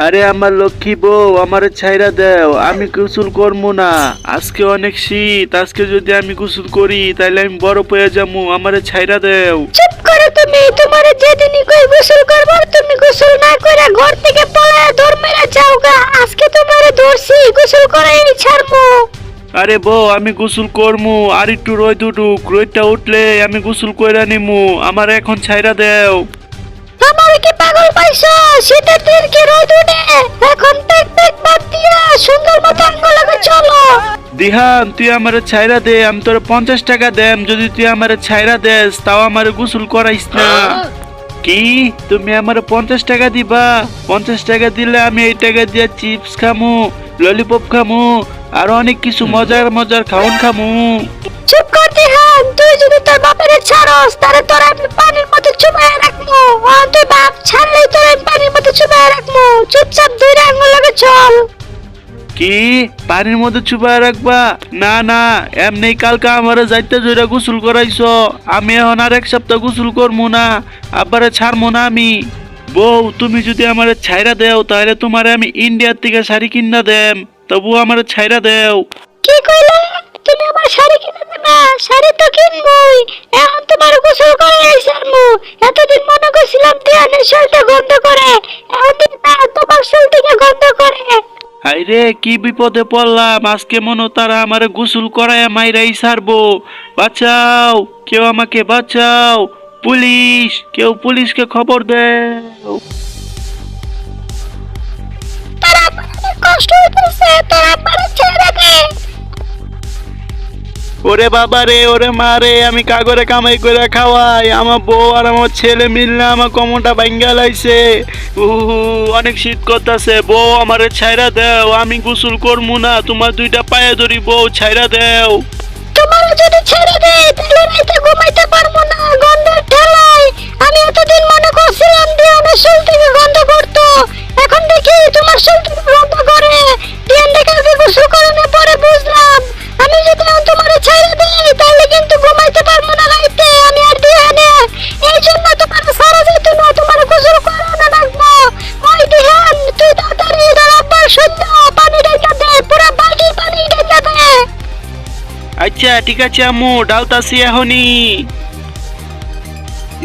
আরে আমার লক্ষ্মী বউ, আমারে ছাইরা দেও, আমি গোসল করবো না। আজকে অনেক শীত, আজকে যদি আমি গোসল করি তাহলে আমি বরফ হয়ে যাবো, আমারে ছাইরা দেও। চুপ করো তুমি। তোমারে যেদিনই কই গোসল করব তুমি গোসল না কইরা ঘর থেকে পলায়া দৌড় মেরে যাওগা। আজকে তোমারে ধরছি, গোসল করাই ছাড়বো। আরে বউ, আমি গোসল করমু, আর একটু রোদ উঠুক, রোদটা উঠলে আমি গোসল কইরা নিমু, আমার এখন ছাইরা দেও। আমার কি পাগল পাইছো? শীতের দিন কি রোদ উঠে? এখন পেক পেক বাদ দিয়া সুন্দর মতো আঙ্গুলে চলো। দিহান, তুই আমারে ছাইরা দে, আমি তোর 50 টাকা দেম যদি তুই আমারে ছাইরা দেস, তাও আমারে গোসল করাইস না। কি তুমি আমারে 50 টাকা দিবা? 50 টাকা দিলে আমি এই টাকা দিয়ে চিপস খামু, ললিপপ খামু, আর অনেক কিছু মজার মজার খাওন খামু। চুপ কর দিহান, তুই যদি তোর বাপের ছাড়স তাহলে তোর আমি পানির মধ্যে চুবাইয়া রাখবো। আর তুই বাপ ছাড়লেই তোর আমি পানির মধ্যে চুবাইয়া রাখবো। চুপচাপ দুই আঙ্গুল লাগে চল। কি পানির মধ্যে চুপায় রাখবা? না না, এমনি কালকে আমারে যাইতে জইরা গোসল করাইছো, আমি এখন আর এক সপ্তাহ গোসল করবো না, আবারে ছাড়বো না আমি। বউ, তুমি যদি আমারে ছাইরা দেও তাহলে তোমারে আমি ইন্ডিয়ার থেকে শাড়ি কিনা দেম, তবু আমারে ছাইরা দেও। কি কইলা? তুমি আমার শাড়ি কিনে দেবা? শাড়ি তো কিনবই, এখন তোমার গোসল করে আইসারমু। এতদিন মনে করছিলাম তিয়ানের শাড়িটা গন্ধ করে, এখন দেখি না তোমার শাড়ি থেকে গন্ধ করে। হাইরে, কি বিপদে পড়লাম, আজকে মনে তারা আমারে গোসল করায় মাইরাই ছাড়বো। বাঁচাও, কেউ আমাকে বাঁচাও, পুলিশ, কেউ পুলিশকে খবর দেও। তোর আমার অনেক কষ্ট হইতেছে, তোর আমার ছেড়ে দে। ওরে বাবা রে, ওরে মা রে, আমি কাগরে কামাই করে খাওয়াই, আমার বউ আর আমার ছেলে মিললে আমার কমরটা ভাঙ্গা লাইছে। অনেক শীত করতেছে, বউ আমারে ছাইরা দেও, আমি গোসল করবো না, তোমার দুইটা পায়ে ধরি, বউ ছাইরা দেও। তোমার যদি ছেড়ে দে তাহলে রাতে ঘুমাইতে পারবো না গন্ধের ঠেলায়। আমি এতদিন মনে করছিলাম দিয়ানের শরীর থেকে গন্ধ করতো, এখন দেখি তোমার শরীর থেকে গন্ধ করে। দিয়ান দেখে গোসল করে না পরে বুঝলাম আমি যদি এখন তোমার ছেড়ে দিই তাহলে কিন্তু ঘুমাইতে পারবো না রাইতে আমি আর দিয়ানে। এই জন্য তোমার সারা যেত না, তোমার গোসল করানো লাগবো। ওই দিয়ান, তুই তাড়াতাড়ি তোর আব্বার সহ্য পানি ঢেকে দে, পুরো বালতি পানি ঢেকে দে। আচ্ছা ঠিক আছে আম্মু, ডালতাছি এখনই।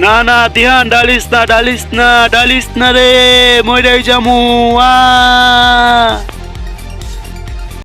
না না ধ্যান, ডালিস না, ডালিস না, ডালিস না রে, মরে যামু।